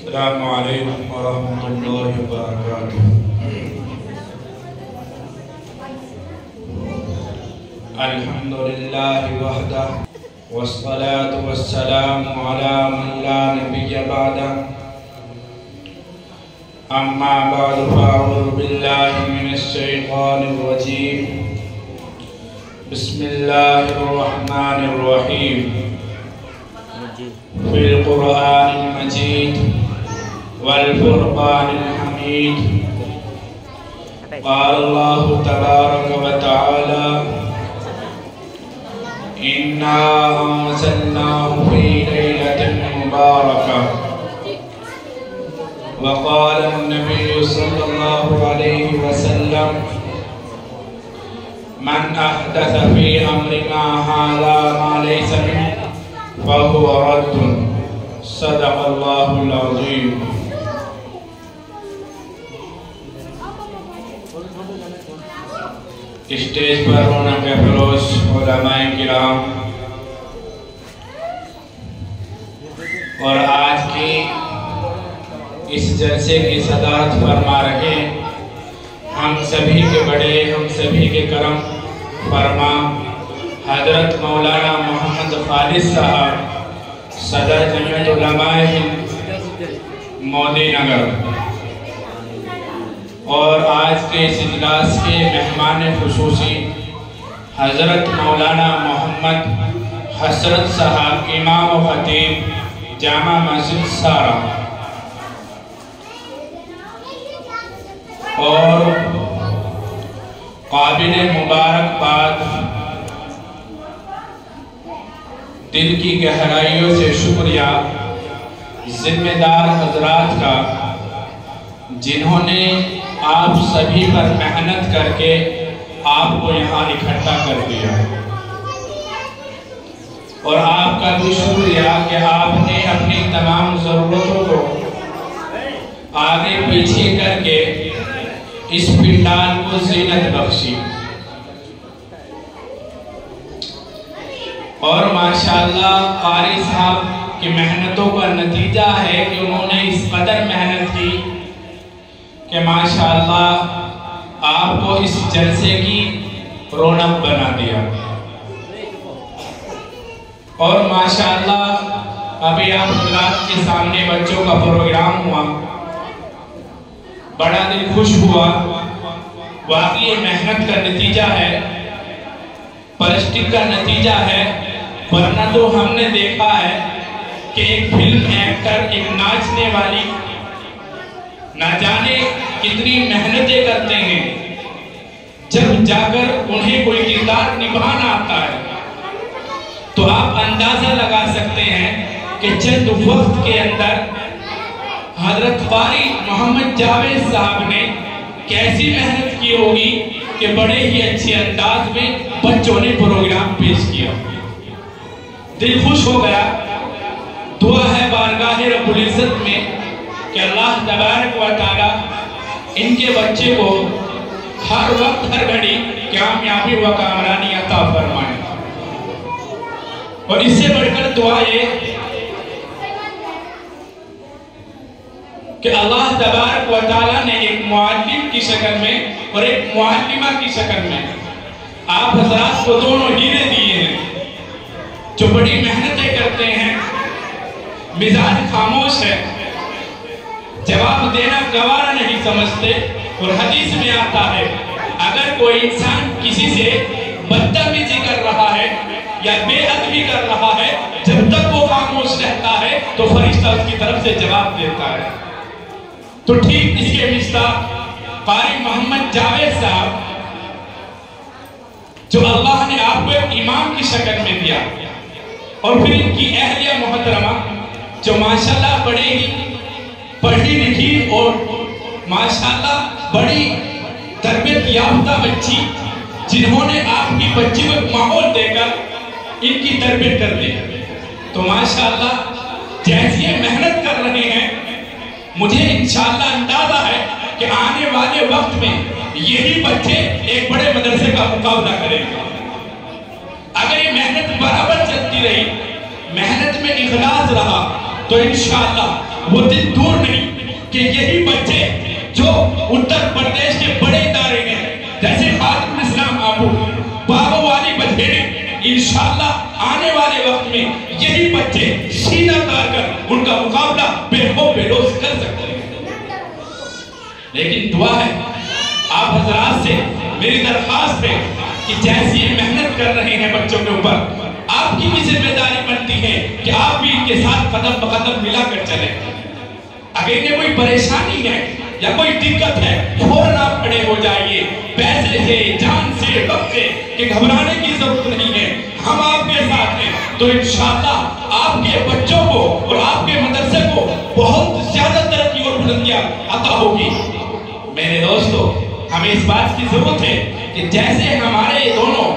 السلام علیکم ورحمۃ اللہ وبرکاتہ۔ الحمدللہ وحدہ والصلاة والسلام علی من لا نبی بعدہ، اما بعد فاعوذ باللہ من الشیطان الرجیم، بسم اللہ الرحمن الرحیم۔ فی القرآن المجید والفرقان الحمید، قال اللہ تبارک و تعالی اِنَّا أَنزَلْنَاهُ فِي لَيْلَةٍ مُبَارَكَةٍ، وقال النبي صلى الله عليه وسلم من أحدث في أمرنا هذا ما ليس منه فهو رد، صدق الله العظيم۔ اسٹیج پر رونق افروز علماء کرام اور آج کی اس جلسے کی صدارت فرما رہے ہم سبھی کے بڑے، ہم سبھی کے کرم فرما حضرت مولانا محمد خالد صاحب، صدر جمعیت علماء ہند مودی نگر، اور آج کے اس اجلاس کے مہمان خصوصی حضرت مولانا محمد حسرت صاحب، امام و خطیب جامع مسجد سارا، اور قابل مبارکباد دل کی گہرائیوں سے شکریہ ذمہ دار حضرات کا، جنہوں نے آپ سبھی پر محنت کر کے آپ کو یہاں اکٹھا کر دیا، اور آپ کا بھی شکریہ کہ آپ نے اپنی تمام ضرورتوں کو آگے پیچھے کر کے اس پنڈال کو زینت بخشی، اور ماشاءاللہ قاری صاحب کی محنتوں کا نتیجہ ہے کہ انہوں نے اس قدر محنت کی کہ ماشاءاللہ آپ کو اس جلسے کی رونق بنا دیا، اور ماشاءاللہ ابھی آپ حضرات کے سامنے بچوں کا پروگرام ہوا، بڑا دل خوش ہوا، واقعی محنت کا نتیجہ ہے، پرسٹک کا نتیجہ ہے، ورنہ تو ہم نے دیکھا ہے کہ ایک فلم ایکٹر، ایک ناچنے والی نہ جانے کتنی محنتیں کرتے ہیں، جب جا کر انہیں کوئی کردار نبھانا آتا ہے تو آپ اندازہ لگا سکتے ہیں کہ چند وقت کے اندر حضرت قاری محمد جاوید صاحب نے کیسی محنت کی ہوگی کہ بڑے ہی اچھے انداز میں بچوں نے پروگرام پیش کیا، دل خوش ہو گیا۔ دعا ہے بارگاہ رب العزت میں کہ اللہ تبارک و تعالی ان کے بچے کو ہر وقت ہر گھڑی کامیابی و کامرانی عطا فرمائے، اور اس سے بڑھ کر دعا یہ کہ اللہ تبارک و تعالی نے ایک معلم کی شکل میں اور ایک معلمہ کی شکل میں آپ حضرات کو دونوں ہیرے دیے ہیں، جو بڑی محنتیں کرتے ہیں، مزاج خاموش ہے، جواب دینا گوارا نہیں سمجھتے، اور حدیث میں آتا ہے اگر کوئی انسان کسی سے بدتمیزی کر رہا ہے یا بے ادبی کر رہا ہے، جب تک وہ خاموش رہتا ہے تو فرشتہ اس کی طرف سے جواب دیتا ہے۔ تو ٹھیک اس کے مصداق قاری محمد جاوید صاحب، جو اللہ نے آپ کو ایک امام کی شکل میں دیا، اور پھر ان کی اہلیہ محترمہ جو ماشاءاللہ بڑے ہی پڑھی لکھی اور ماشاءاللہ بڑی تربیت یافتہ بچی، جنہوں نے آپ کی بچی کو ایک ماحول دے کر ان کی تربیت کر دی، تو ماشاءاللہ جیسی محنت کر رہے ہیں، مجھے انشاءاللہ اندازہ ہے کہ آنے والے وقت میں یہی بچے ایک بڑے مدرسے کا مقابلہ کریں گے۔ اگر یہ محنت برابر چلتی رہی، محنت میں اخلاص رہا، تو انشاءاللہ وہ دن دور نہیں کہ یہی بچے جو اتر پردیش کے بڑے ادارے ہیں جیسے خادم الاسلام آبو بابو والی بدھیڑی، انشاءاللہ آنے والے وقت میں یہی بچے سینہ تار کر ان کا مقابلہ بے خوف بے لوث کر سکتے ہیں۔ لیکن دعا ہے آپ حضرات سے، میری درخواست ہے کہ جیسی محنت کر رہے ہیں بچوں کے اوپر، آپ کی بھی ذمہ داری بنتی ہے کہ آپ بھی ان کے ساتھ قدم بقدم ملا کر چلیں۔ اگر انہیں کوئی پریشانی ہے یا کوئی دقت ہے فوراً آپ کھڑے ہو جائیے، پیسے سے، جان سے، وقت سے، کہ گھبرانے کی ضرورت نہیں ہے، ہم آپ کے ساتھ ہیں۔ تو انشاءاللہ آپ کے بچوں کو اور آپ کے مدرسے کو بہت زیادہ ترقی اور بلندیاں عطا ہوگی۔ میرے دوستو، ہمیں اس بات کی ضرورت ہے کہ جیسے ہمارے دونوں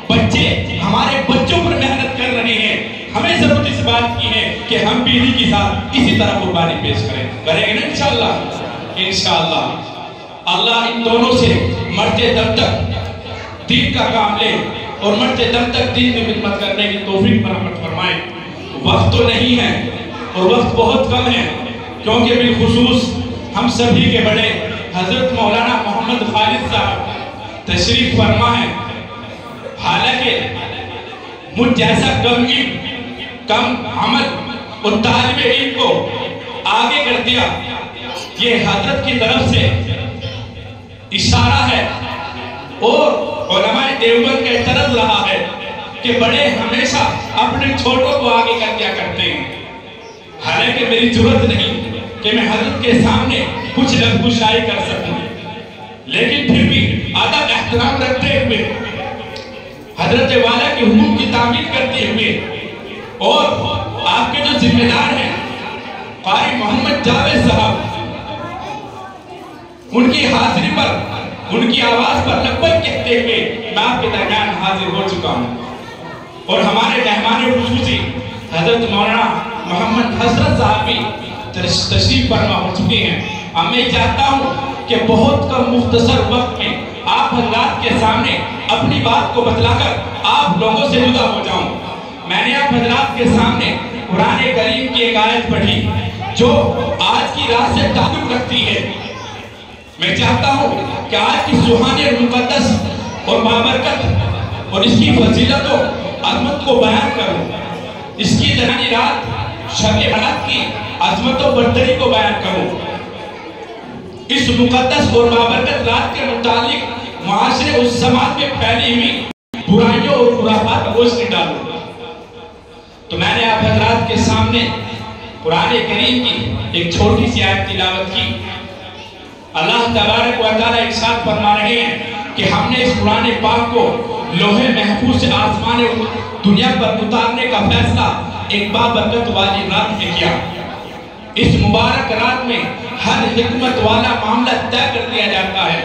بچے ہمارے بچوں پر محنت کر رہے ہیں، ہمیں ضرورت اس بات کی ہے کہ ہم بھی انہی کے ساتھ اسی طرح قربانی پیش کریں گے نا انشاءاللہ۔ انشاءاللہ اللہ ان دونوں سے مرتے دم تک دین کا کام لے اور مرتے دم تک دین میں خدمت کرنے کی توفیق مرحمت فرمائے۔ وقت تو نہیں ہے اور وقت بہت کم ہے، کیونکہ بالخصوص ہم سبھی کے بڑے حضرت مولانا محمد خالد صاحب تشریف فرما ہے۔ حالانکہ مجھ جیسا کم علم، کم عمل اور طالب علم کو آگے کر دیا، یہ حضرت کی طرف سے اشارہ ہے اور علماء دیوبند کا اعتراض رہا ہے کہ بڑے ہمیشہ اپنے چھوٹوں کو آگے کر دیا کرتے ہیں۔ حالانکہ میری ضرورت نہیں کہ میں حضرت کے سامنے کچھ لفظ گشائی کر سکوں، لیکن پھر بھی ادب احترام رکھتے ہوئے، حضرت والا کے حکم کی تعمیل کرتے ہوئے، اور آپ کے جو ذمہ دار ہیں قاری محمد جاوید صاحب، ان کی حاضری پر، ان کی آواز پر لبیک کہتے ہوئے میں آپ کے درمیان حاضر ہو چکا ہوں۔ اور ہمارے مہمان خصوصی حضرت مولانا محمد حسرت صاحب بھی تشریف فرما ہو چکے ہیں۔ اب میں چاہتا ہوں کہ بہت کم مختصر وقت میں آپ حضرات کے سامنے اپنی بات کو بتلا کر آپ لوگوں سے جدا ہو جاؤں۔ میں نے آپ حضرات کے سامنے قرآن کریم کی ایک آیت پڑھی جو آج کی رات سے تعلق رکھتی ہے۔ میں چاہتا ہوں کہ آج کی سبحان المقدس اور بابرکت اور اس کی فضیلت و عظمت کو بیان کروں، اس کی درانی رات شب برات کی عظمت و برتری کو بیان کروں، اس مقدس اور بابرکت رات کے متعلق معاشرے اس سماج میں پھیلی ہوئی برائیوں اور خرافات پر روشنی ڈالوں۔ تو میں نے آپ حضرات کے سامنے قرآن کریم کی ایک چھوٹی سی آیت تلاوت کی۔ اللہ تبارک و تعالیٰ ارشاد فرما رہے ہیں کہ ہم نے اس قرآن پاک کو لوح محفوظ سے آسمان دنیا پر اتارنے کا فیصلہ ایک بابرکت والی رات میں کیا۔ اس مبارک رات میں ہر حکمت والا معاملہ طے کر دیا جاتا ہے۔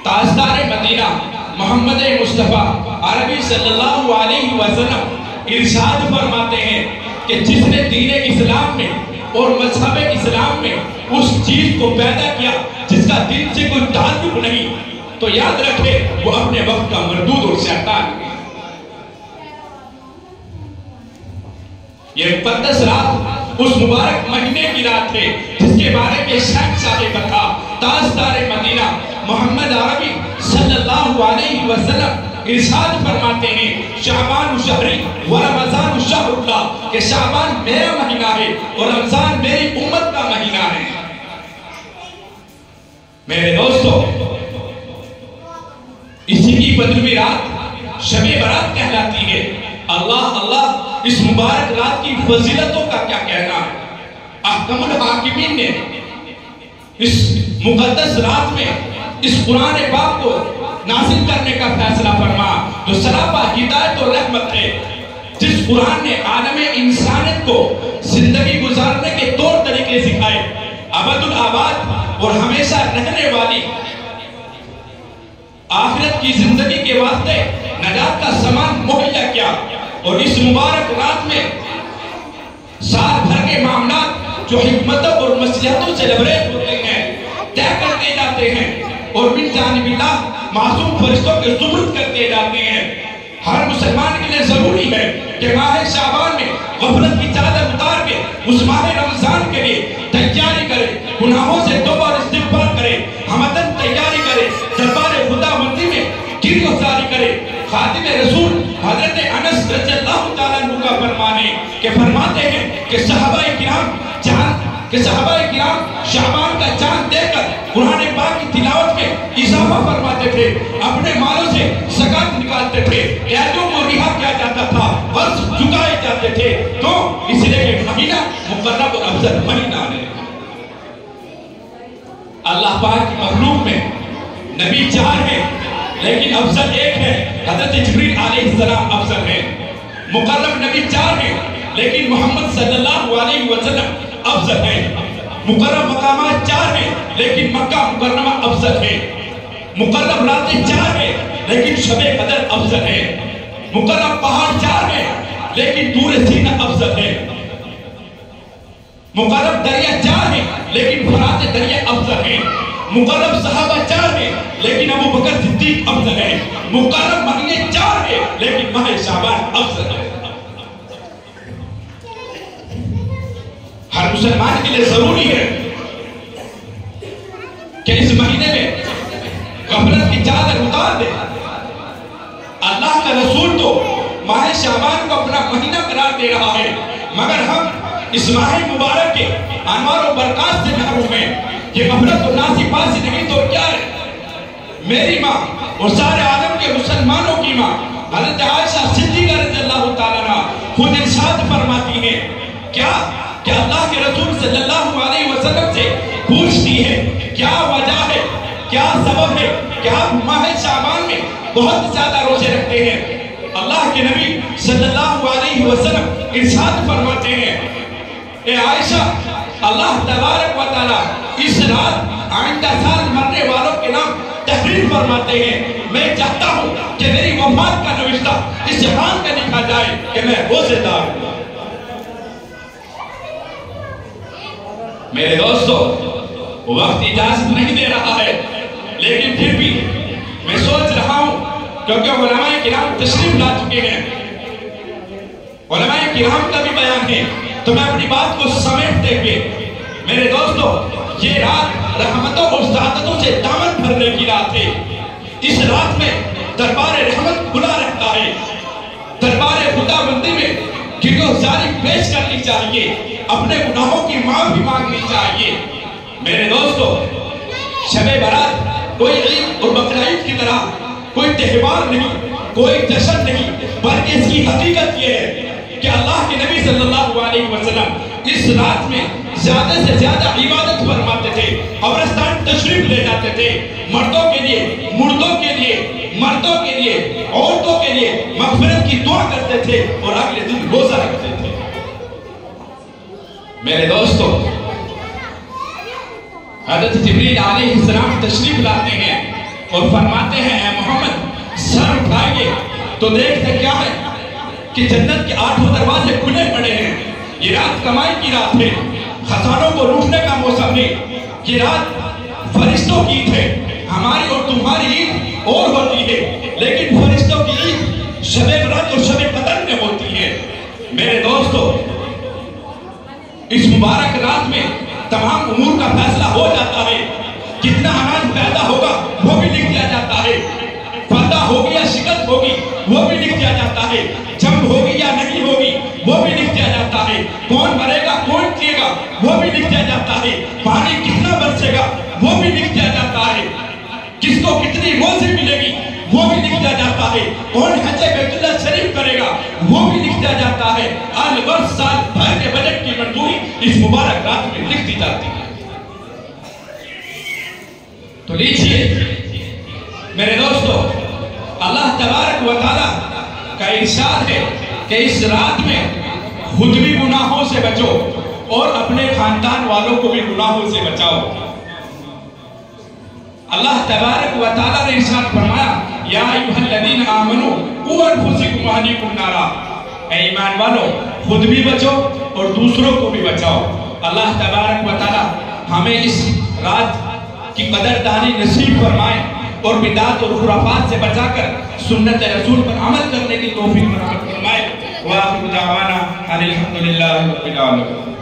تاجدار مدینہ محمد مصطفیٰ عربی صلی اللہ علیہ وسلم ارشاد فرماتے ہیں کہ جس نے دین اسلام میں اور مذہب اسلام میں اس چیز کو پیدا کیا جس کا دین سے کوئی تعلق نہیں، تو یاد رکھے وہ اپنے وقت کا مردود اور شیطان ہے۔ یہ مقدس رات اس مبارک مہینے کی رات ہے جس کے بارے میں شہنشاہ بتا تاجدار مدینہ محمد عربی صلی اللہ علیہ وسلم ارشاد فرماتے ہیں شعبان شہری و رمضان شہر اللہ، کہ شعبان میرا مہینہ ہے اور رمضان میری امت کا مہینہ ہے۔ میرے دوستو، اسی کی 15ویں رات شب برات کہلاتی ہے۔ اللہ اس مبارک رات کی فضیلتوں کا کیا کہنا ہے۔ احکم الحاکمین نے اس مقدس رات میں اس قرآن پاک کو نازل کرنے کا فیصلہ فرما جو سراپا ہدایت اور رحمت ہے، جس قرآن نے عالم انسانیت کو زندگی گزارنے کے طور طریقے سکھائے، ابد الآباد اور ہمیشہ رہنے والی آخرت کی زندگی کے واسطے نجات کا سامان مہیا کیا۔ اور اس مبارک رات میں سال بھر کے معاملات جو حکمتوں اور مصلحتوں سے لبریز ہوتے ہیں طے کر دیے جاتے ہیں اور من جانب اللہ معصوم فرشتوں کے زبرد کر دیے جاتے ہیں۔ ہر مسلمان کے لیے ضروری ہے کہ ماہ شعبان میں غفلت کی چادر اتار کے اس ماہ رمضان لیے تیاری کرے، گناہوں سے توبہ اور استغفار کرے، ہمدن تیاری کرے، دربار خدا بندی میں گریزاری کرے۔ خادم رسول حضرت انس رضی اللہ تعالیٰ عنہ کا فرمان ہے کہ فرماتے ہیں کہ صحابہ کرام شعبان کا چاند دیکھ کر قرآن پاک کی تلاوت میں اضافہ فرماتے تھے، اپنے مالوں سے زکات نکالتے تھے، قیدیوں کو رہا کیا جاتا تھا، قرض چکائے جاتے تھے، تو اس لیے کہ مہینہ مقرب اور افضل مہینہ ہے۔ اللہ پاک کی مخلوق میں نبی 4 ہیں لیکن افضل ایک ہے، حضرت جبریل علیہ السلام افضل ہے۔ مقرب نبی 4 ہیں لیکن محمد صلی اللہ علیہ وسلم افضل ہے۔ مقرب مقامات 4 ہیں لیکن مکہ مکرمہ افضل ہے۔ مقرب راتیں 4 ہیں لیکن شب قدر افضل ہے۔ مقرب پہاڑ 4 ہیں لیکن طور سینہ افضل ہے۔ مقرب دریا 4 ہیں لیکن فرات دریا افضل ہے۔ مقرب صحابہ 4 ہیں لیکن ابو بکر صدیق افضل ہے۔ مقرب مہینے 4 ہیں لیکن ماہ شعبان افضل ہے۔ ہر مسلمان کے لیے ضروری ہے کہ اس مہینے میں غفلت کی چادر اتار دے۔ اللہ کا رسول تو ماہ شعبان کو اپنا مہینہ قرار دے رہا ہے، مگر ہم اس ماہ مبارک کے انوار و برکات سے محروم ہیں۔ یہ غفلت اور ناسی پاسی نہیں تو کیا ہے؟ میری ماں اور سارے عالم کے مسلمانوں کی ماں حضرت عائشہ صدیقہ رضی اللہ تعالیٰ عنہ خود ارشاد فرماتی ہیں کیا کہ اللہ کے رسول صلی اللہ علیہ وسلم سے پوچھتی ہے کیا وجہ ہے، کیا سبب ہے کہ آپ ماہ شعبان میں بہت زیادہ روزے رکھتے ہیں؟ اللہ کے نبی صلی اللہ علیہ وسلم ارشاد فرماتے ہیں اے عائشہ، اللہ تبارک و تعالیٰ اس رات آئندہ سال مرنے والوں کے نام تحریر فرماتے ہیں۔ میں چاہتا ہوں کہ میری وفات کا نوشتہ اس جہان کا لکھا جائے کہ میں روزے دار ہوں۔ میرے دوستو، وقت اجازت نہیں دے رہا ہے، لیکن پھر بھی میں سوچ رہا ہوں کیونکہ علماء کرام تشریف لا چکے ہیں، علماء کرام کا بھی بیان ہے، تو میں اپنی بات کو سمیٹتے ہوئے میرے دوستو، یہ رات رحمتوں اور سعادتوں سے دامن بھرنے کی رات ہے۔ اس رات میں دربار رحمت کھلا رہتا ہے، دربار خدا بندی میں گریزاری پیش کرنی چاہیے، اپنے گناہوں کی معافی مانگنی چاہیے۔ میرے دوستو، شب برات کوئی عید اور بقر عید کی طرح کوئی تہوار نہیں، کوئی جشن نہیں، بلکہ اس کی حقیقت یہ ہے کہ اللہ کے نبی صلی اللہ علیہ وسلم اس رات میں زیادہ سے زیادہ عبادت فرماتے تھے، قبرستان تشریف لے جاتے تھے، مردوں کے لیے، مردوں کے لیے، مردوں کے لیے، عورتوں کے لیے مغفرت کی دعا کرتے تھے اور اگلے دن روزہ رکھتے تھے۔ میرے دوستو، حضرت جبریل علیہ السلام تشریف لاتے ہیں اور فرماتے ہیں اے محمد سر اٹھائیے تو دیکھتے کیا ہے کہ جنت کے 8 دروازے کھلے پڑے ہیں۔ یہ رات کمائی کی رات ہے، خزانوں کو لوٹنے کا موسم نہیں، یہ رات فرشتوں کی عید ہے۔ ہماری اور تمہاری عید اور ہوتی ہے، لیکن فرشتوں کی عید شب برات اور شب قدر میں ہوتی ہے۔ میرے دوستو، اس مبارک رات میں تمام امور کا فیصلہ ہو جاتا ہے، کتنا اناج پیدا ہوگا وہ بھی لکھ دیا جاتا ہے، فتح ہوگی یا شکست ہوگی وہ بھی لکھ دیا جاتا ہے، جنگ ہوگی یا نہیں ہوگی وہ بھی لکھ دیا جاتا ہے، کون مرے گا کون جیے گا وہ بھی لکھ دیا جاتا ہے، پانی کتنا برسے گا وہ بھی لکھ دیا جاتا ہے، کس کو کتنی روزی ملے گی وہ بھی لکھ دیا جاتا ہے، کون حج بیت اللہ شریف کرے گا وہ بھی لکھ دیا جاتا ہے۔ آل ورس سال بھر کے بجٹ کی منظوری اس مبارک رات میں لکھ دی جاتی ہے۔ تو لیجئے میرے دوستو، اللہ تبارک و تعالیٰ کا ارشاد ہے کہ اس رات میں خود بھی گناہوں سے بچو اور اپنے خاندان والوں کو بھی گناہوں سے بچاؤ۔ اللہ تبارک و تعالیٰ نے ارشاد فرمایا یا ایھا الذین آمنوا قوا انفسکم واہلیکم نارا، اے ایمان والو خود بھی بچو اور دوسروں کو بھی بچاؤ۔ اللہ تبارک و تعالیٰ ہمیں اس رات کی قدردانی نصیب فرمائے اور بدعات اور خرافات سے بچا کر سنت رسول پر عمل کرنے کی توفیق فرمائے۔ وآخر دعوانا ان الحمدللہ رب العالمین۔